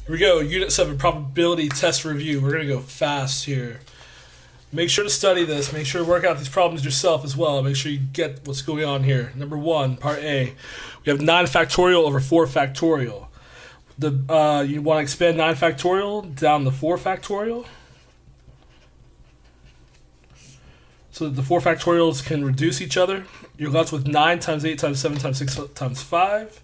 Here we go, Unit 7 Probability Test Review. We're going to go fast here. Make sure to study this. Make sure to work out these problems yourself as well. Make sure you get what's going on here. Number 1, Part A. We have 9 factorial over 4 factorial. You want to expand 9 factorial down to 4 factorial. So that the 4 factorials can reduce each other. You're left with 9 times 8 times 7 times 6 times 5.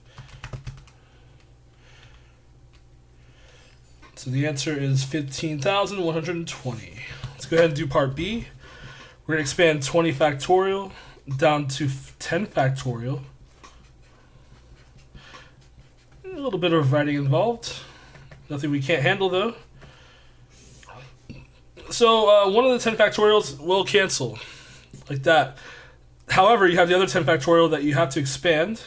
So the answer is 15,120. Let's go ahead and do part B. We're going to expand 20 factorial down to 10 factorial. A little bit of writing involved. Nothing we can't handle though. So one of the 10 factorials will cancel like that. However, you have the other 10 factorial that you have to expand.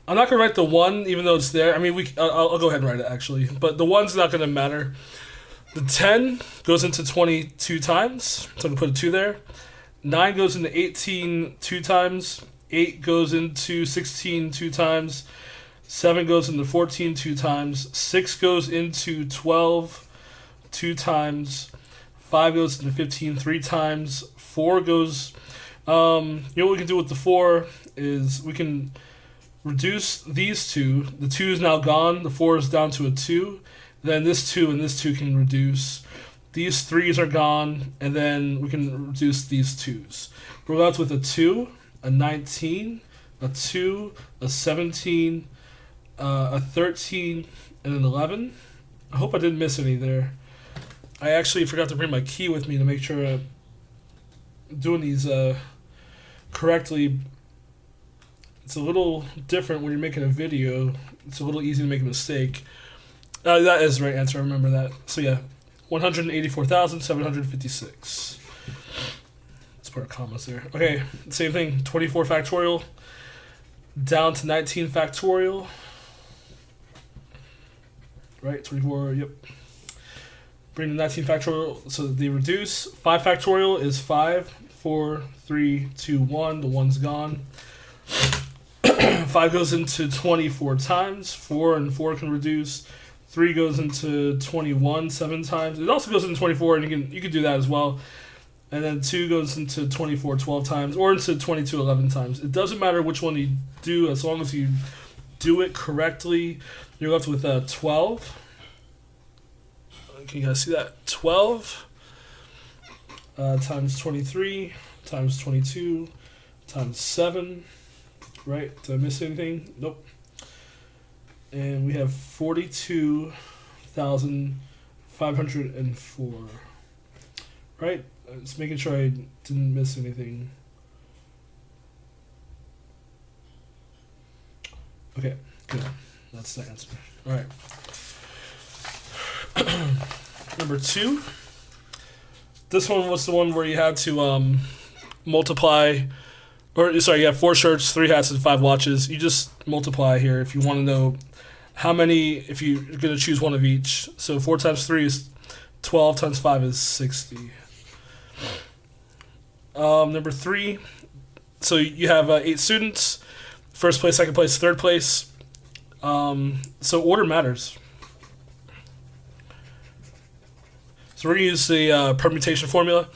I'm not going to write the 1 even though it's there. I mean, I'll go ahead and write it actually. But the 1's not going to matter. The 10 goes into 20 2 times. So I'm going to put a 2 there. 9 goes into 18 2 times. 8 goes into 16 2 times. 7 goes into 14 2 times. 6 goes into 12 2 times. 5 goes into 15 3 times. 4 goes... you know what we can do with the 4 is we can... reduce these two. The 2 is now gone. The 4 is down to a 2. Then this 2 and this 2 can reduce. These 3's are gone, and then we can reduce these 2's. We're left with a 2, a 19, a 2, a 17, a 13, and an 11. I hope I didn't miss any there. I actually forgot to bring my key with me to make sure I'm doing these correctly. It's a little different when you're making a video. It's a little easy to make a mistake. That is the right answer. I remember that. So yeah, 184,756. Let's put our commas there. Okay, same thing. 24 factorial down to 19 factorial. Right, 24. Yep. Bring the 19 factorial so that they reduce. 5 factorial is 5, 4, 3, 2, 1. The 1's gone. 5 goes into 24 times. 4 and 4 can reduce. 3 goes into 21 7 times. It also goes into 24, and you can do that as well. And then 2 goes into 24 12 times, or into 22 11 times. It doesn't matter which one you do, as long as you do it correctly. You're left with 12. Can you guys see that? 12 times 23 times 22 times 7. Right? Did I miss anything? Nope. And we have 42,504. Right? Just making sure I didn't miss anything. Okay, good. That's the answer. All right. Number 2. This one was the one where you had to multiply... Or, sorry, you have 4 shirts, 3 hats, and 5 watches. You just multiply here if you want to know how many, if you're going to choose one of each. So 4 times 3 is 12, times 5 is 60. Number 3, so you have 8 students. First place, second place, third place. So order matters. So we're going to use the permutation formula.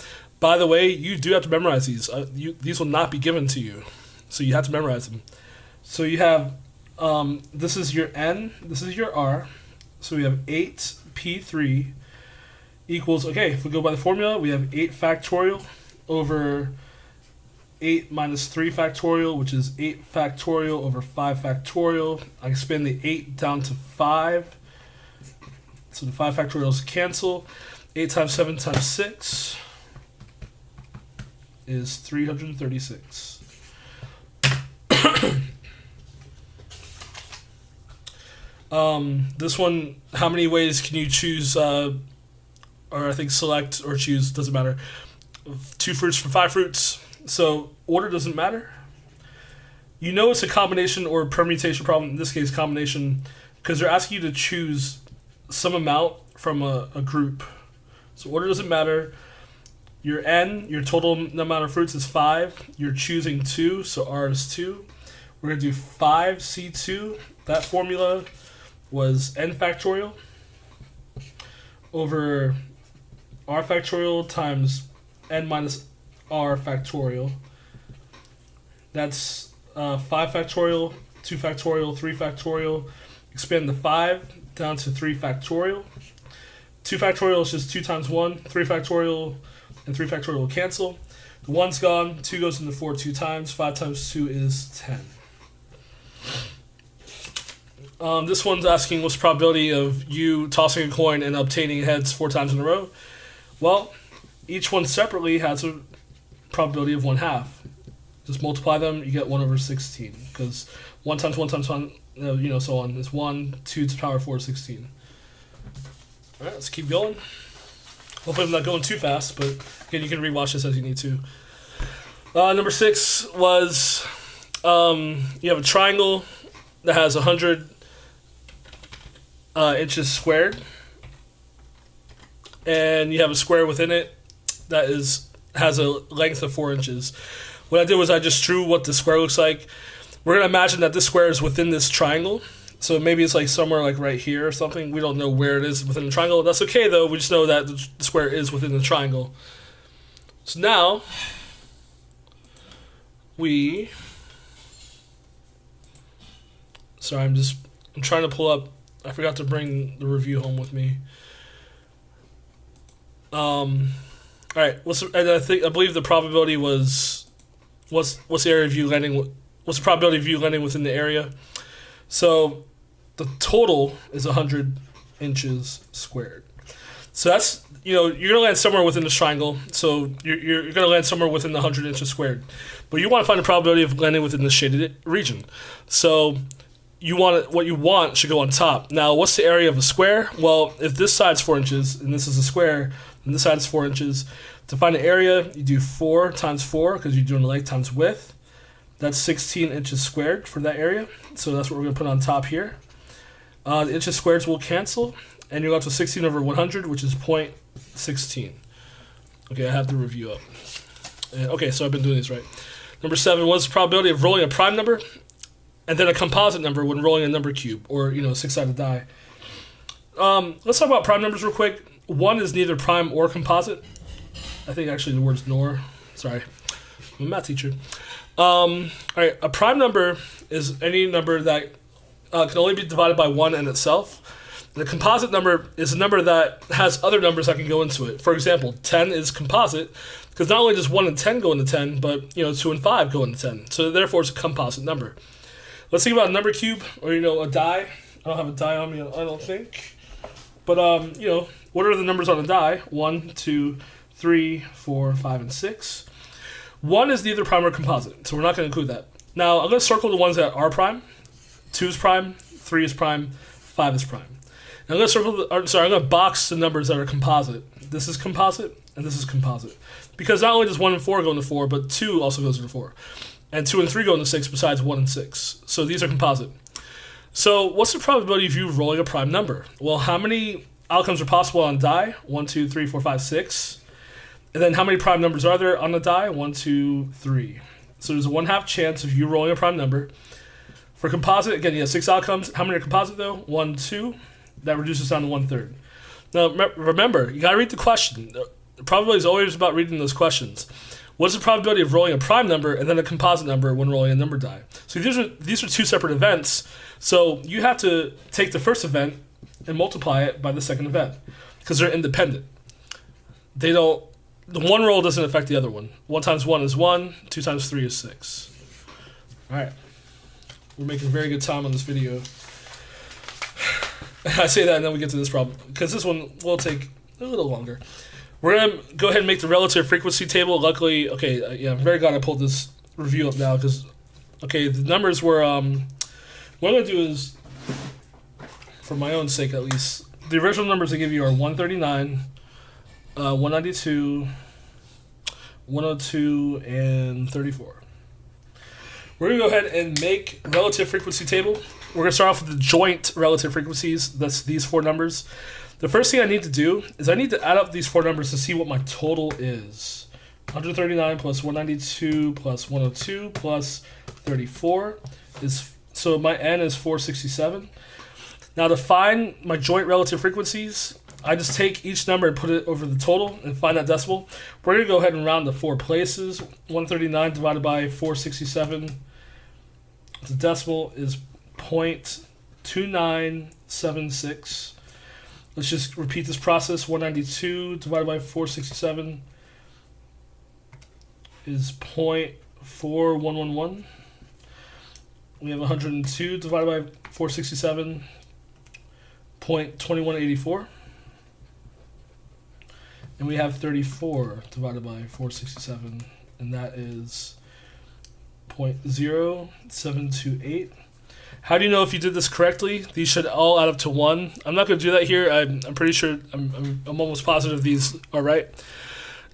By the way, you do have to memorize these. These will not be given to you, so you have to memorize them. So you have, this is your N, this is your R. So we have 8P3 equals, okay, if we go by the formula, we have 8 factorial over 8 minus 3 factorial, which is 8 factorial over 5 factorial. I expand the 8 down to 5. So the 5 factorials cancel. 8 times 7 times 6. Is 336. This one, how many ways can you choose, or I think select or choose, doesn't matter. 2 fruits from 5 fruits. So order doesn't matter. You know it's a combination or a permutation problem, in this case combination, because they're asking you to choose some amount from a group. So order doesn't matter. Your N, your total amount of fruits is 5. You're choosing 2, so R is 2. We're going to do 5C2 that formula was n factorial over r factorial times n minus r factorial. That's 5 factorial, 2 factorial, 3 factorial. Expand the 5 down to 3 factorial. 2 factorial is just 2 times 1. 3 factorial and 3 factorial will cancel. The 1's gone. 2 goes into 4 2 times. 5 times 2 is 10. This one's asking what's the probability of you tossing a coin and obtaining heads 4 times in a row. Well, each one separately has a probability of 1/2. Just multiply them, you get 1 over 16. Because 1 times 1 times 1, so on. It's 1, 2 to the power of 4 is 16. Alright, let's keep going. Hopefully I'm not going too fast, but again, you can rewatch this as you need to. Number 6 was you have a triangle that has 100 inches squared, and you have a square within it that has a length of 4 inches. What I did was I just drew what the square looks like. We're going to imagine that this square is within this triangle. So maybe it's like somewhere like right here or something. We don't know where it is within the triangle. That's okay though. We just know that the square is within the triangle. So now sorry, I'm trying to pull up. I forgot to bring the review home with me. All right. I believe the probability was what's the area of you landing? What's the probability of you landing within the area? So the total is 100 inches squared. So that's, you're going to land somewhere within this triangle. So you're going to land somewhere within the 100 inches squared. But you want to find the probability of landing within the shaded region. So what you want should go on top. Now, what's the area of a square? Well, if this side's 4 inches and this is a square, and this side is 4 inches, to find the area, you do 4 times 4 because you're doing length times width. That's 16 inches squared for that area. So that's what we're going to put on top here. The inches squared will cancel, and you're left with 16 over 100, which is 0.16. Okay, I have the review up. Okay, so I've been doing these right. Number 7, what's the probability of rolling a prime number and then a composite number when rolling a number cube, or, a six-sided die? Let's talk about prime numbers real quick. 1 is neither prime or composite. I think actually the word's nor. Sorry, I'm a math teacher. All right, a prime number is any number that can only be divided by 1 and itself. And a composite number is a number that has other numbers that can go into it. For example, 10 is composite because not only does 1 and 10 go into 10, but 2 and 5 go into 10. So therefore, it's a composite number. Let's think about a number cube or a die. I don't have a die on me, I don't think. But what are the numbers on a die? 1, 2, 3, 4, 5, and 6. 1 is neither prime or composite, so we're not going to include that. Now, I'm going to circle the ones that are prime. 2 is prime, 3 is prime, 5 is prime. And I'm going to box the numbers that are composite. This is composite, and this is composite. Because not only does 1 and 4 go into 4, but 2 also goes into 4. And 2 and 3 go into 6 besides 1 and 6. So these are composite. So what's the probability of you rolling a prime number? Well, how many outcomes are possible on a die? 1, 2, 3, 4, 5, 6. And then how many prime numbers are there on the die? 1, 2, 3. So there's a 1/2 chance of you rolling a prime number. For composite, again, you have 6 outcomes. How many are composite, though? 1, 2. That reduces down to 1/3. Now, remember, you got to read the question. The probability is always about reading those questions. What's the probability of rolling a prime number and then a composite number when rolling a number die? So these are 2 separate events. So you have to take the first event and multiply it by the second event because they're independent. The one roll doesn't affect the other one. 1 times 1 is 1. 2 times 3 is 6. All right. We're making very good time on this video. I say that and then we get to this problem because this one will take a little longer. We're going to go ahead and make the relative frequency table. Luckily, I'm very glad I pulled this review up now because, the numbers were, what I'm going to do is, for my own sake at least, the original numbers I give you are 139, 192, 102, and 34. We're going to go ahead and make relative frequency table. We're going to start off with the joint relative frequencies. That's these 4 numbers. The first thing I need to do is I need to add up these 4 numbers to see what my total is. 139 plus 192 plus 102 plus 34 is So my n is 467. Now to find my joint relative frequencies, I just take each number and put it over the total and find that decimal. We're going to go ahead and round to 4 places. 139 divided by 467. The decimal is 0.2976. Let's just repeat this process. 192 divided by 467 is 0.4111. We have 102 divided by 467, 0.2184. And we have 34 divided by 467, and that is 0.0728. How do you know if you did this correctly? These should all add up to 1. I'm not going to do that here. I'm pretty sure, I'm almost positive these are right.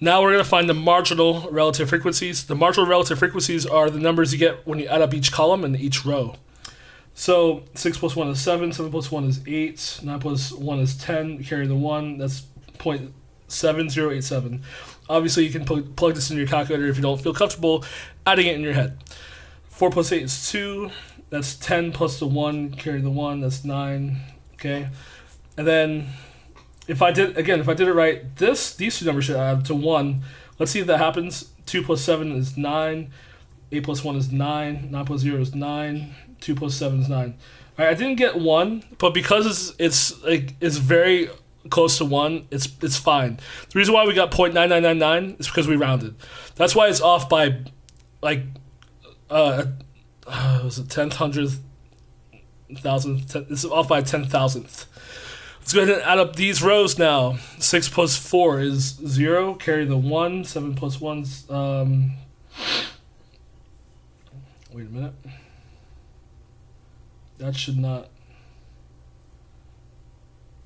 Now we're going to find the marginal relative frequencies. The marginal relative frequencies are the numbers you get when you add up each column and each row. So 6 plus 1 is 7, 7 plus 1 is 8, 9 plus 1 is 10, carry the 1, that's 0.7087. Obviously you can plug this in your calculator if you don't feel comfortable adding it in your head. 4 plus 8 is 2, that's 10 plus the 1, carry the 1, that's 9, okay? And then if I did it right, these two numbers should add up to 1. Let's see if that happens. 2 plus 7 is 9. 8 plus 1 is 9. 9 plus 0 is 9. 2 plus 7 is 9. All right, I didn't get 1, but because it's very close to 1, it's fine. The reason why we got 0.9999 is because we rounded. That's why it's off by was it 10th, 100th, 1000th? It's off by 10,000th. Let's go ahead and add up these rows now. 6 plus 4 is 0. Carry the 1. 7 plus 1 is... wait a minute. That should not...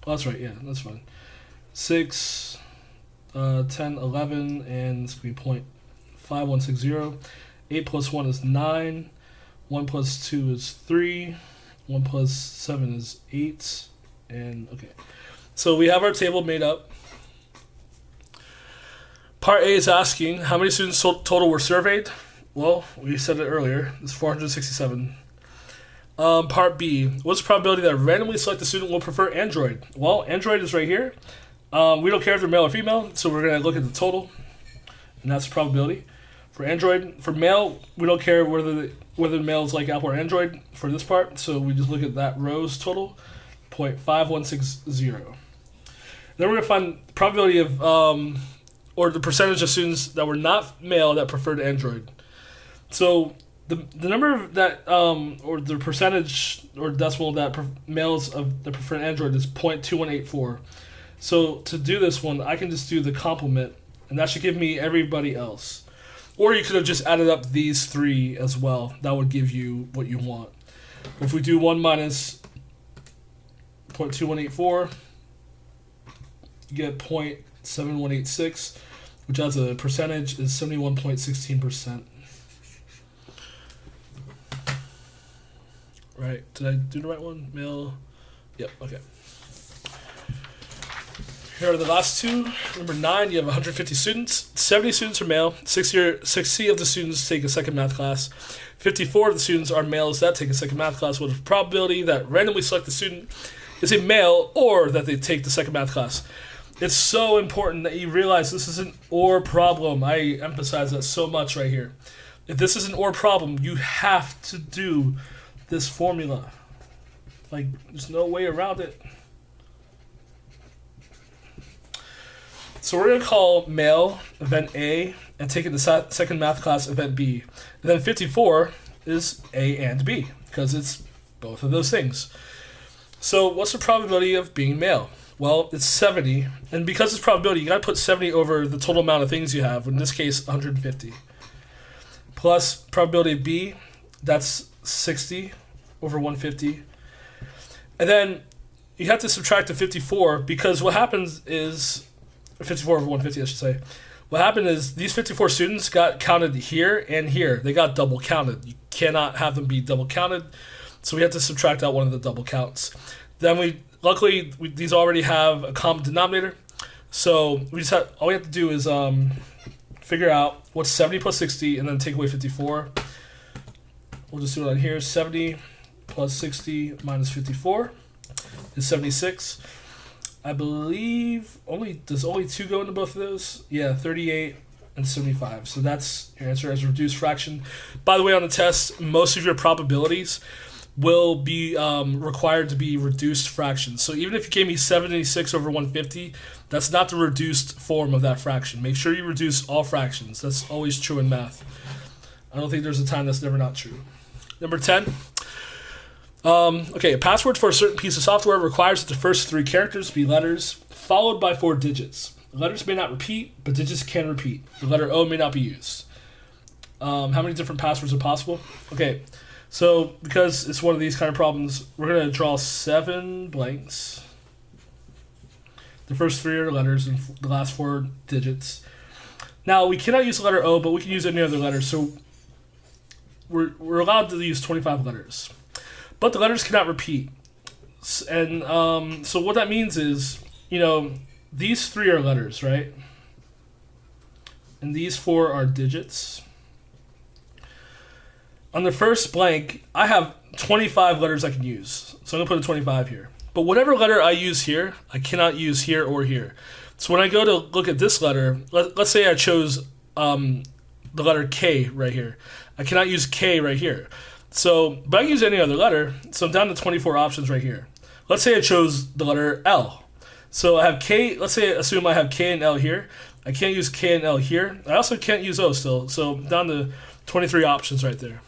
Oh, that's right. Yeah, that's fine. 6, 10, 11, and it's going to be 0.5160. 8 plus 1 is 9. 1 plus 2 is 3. 1 plus 7 is 8. And okay, so we have our table made up. Part A is asking how many students total were surveyed. Well, we said it earlier. It's 467. Part B, what's the probability that a randomly selected student will prefer Android? Well, Android is right here. We don't care if they're male or female, so we're going to look at the total, and that's the probability. For Android, for male, we don't care whether the male is like Apple or Android for this part, so we just look at that row's total. 0.5160. Then we're going to find the probability of, or the percentage of students that were not male that preferred Android. So the number that, or the percentage or decimal that males that prefer Android is 0.2184. So to do this one, I can just do the complement, and that should give me everybody else. Or you could have just added up these three as well. That would give you what you want. If we do 1 minus 0.2184, you get 0.7186, which as a percentage is 71.16%. Right, did I do the right one? Male, yep, okay. Here are the last two. Number 9, you have 150 students. 70 students are male. 60 of the students take a second math class. 54 of the students are males that take a second math class with a probability that randomly selected student is a male or that they take the second math class. It's so important that you realize this is an or problem. I emphasize that so much right here. If this is an or problem, you have to do this formula. Like, there's no way around it. So we're going to call male event A and take it the second math class event B. And then 54 is A and B because it's both of those things. So what's the probability of being male? Well, it's 70. And because it's probability, you got to put 70 over the total amount of things you have. In this case, 150. Plus probability of B, that's 60 over 150. And then you have to subtract the 54 because what happens is... 54 over 150, I should say. What happened is these 54 students got counted here and here. They got double counted. You cannot have them be double counted, so we have to subtract out one of the double counts. Then luckily these already have a common denominator, so all we have to do is figure out what's 70 plus 60 and then take away 54. We'll just do it on here. 70 plus 60 minus 54 is 76. I believe does only 2 go into both of those? Yeah, 38 and 75. So that's your answer as a reduced fraction. By the way, on the test, most of your probabilities will be required to be reduced fractions. So even if you gave me 76 over 150, that's not the reduced form of that fraction. Make sure you reduce all fractions. That's always true in math. I don't think there's a time that's never not true. Number 10. Okay, a password for a certain piece of software requires that the first 3 characters be letters followed by 4 digits. Letters may not repeat, but digits can repeat. The letter O may not be used. How many different passwords are possible? Okay, so because it's one of these kind of problems, we're going to draw 7 blanks. The first 3 are letters and the last 4 digits. Now, we cannot use the letter O, but we can use any other letter, so we're allowed to use 25 letters. But the letters cannot repeat. And so what that means is, these 3 are letters, right? And these 4 are digits. On the first blank, I have 25 letters I can use. So I'm going to put a 25 here. But whatever letter I use here, I cannot use here or here. So when I go to look at this letter, let's say I chose the letter K right here. I cannot use K right here. So, but I can use any other letter, so I'm down to 24 options right here. Let's say I chose the letter L. So I have K, assume I have K and L here. I can't use K and L here. I also can't use O still, so I'm down to 23 options right there.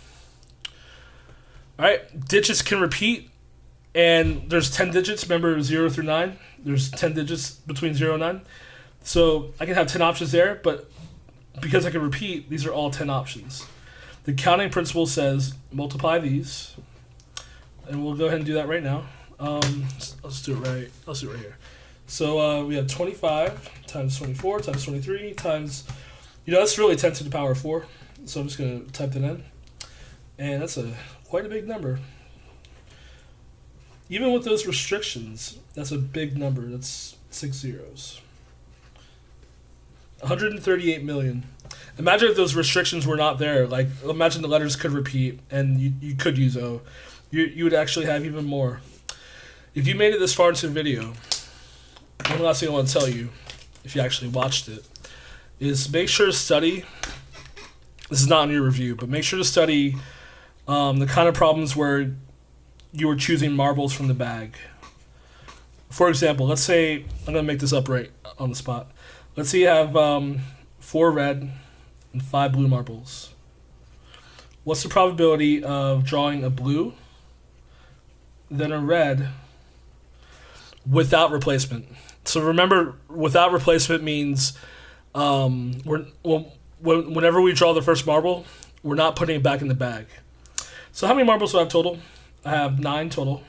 Alright, digits can repeat, and there's 10 digits, remember 0 through 9? There's 10 digits between 0 and 9. So I can have 10 options there, but because I can repeat, these are all 10 options. The counting principle says multiply these, and we'll go ahead and do that right now. Let's do it right here. So we have 25 times 24 times 23 times, that's really 10 to the power of 4. So I'm just going to type that in, and that's quite a big number. Even with those restrictions, that's a big number. That's 6 zeros. 138 million. Imagine if those restrictions were not there. Like, imagine the letters could repeat and you could use O. You would actually have even more. If you made it this far into the video, one last thing I want to tell you, if you actually watched it, is make sure to study. This is not in your review, but make sure to study the kind of problems where you were choosing marbles from the bag. For example, let's say, I'm going to make this up right on the spot. Let's say you have 4 red and 5 blue marbles. What's the probability of drawing a blue, then a red, without replacement? So remember, without replacement means whenever we draw the first marble, we're not putting it back in the bag. So how many marbles do I have total? I have 9 total.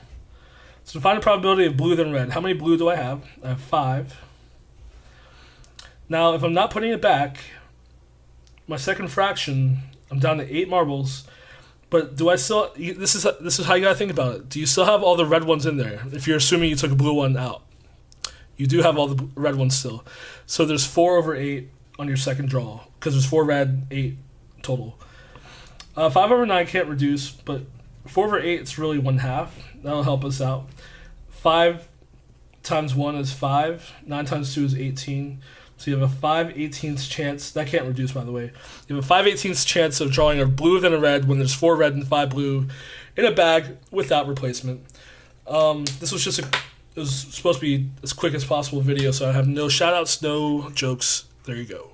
So to find the probability of blue then red, how many blue do I have? I have 5. Now, if I'm not putting it back, my second fraction, I'm down to 8 marbles. But do I still? This is how you gotta think about it. Do you still have all the red ones in there? If you're assuming you took a blue one out, you do have all the red ones still. So there's 4 over 8 on your second draw because there's 4 red, 8 total. 5 over 9 can't reduce, but 4 over 8 is really 1/2. That'll help us out. 5 times 1 is 5. 9 times 2 is 18. So you have a 5/18 chance. That can't reduce, by the way. You have a 5/18 chance of drawing a blue then a red when there's 4 red and 5 blue in a bag without replacement. This was it was supposed to be as quick as possible video, so I have no shout outs, no jokes. There you go.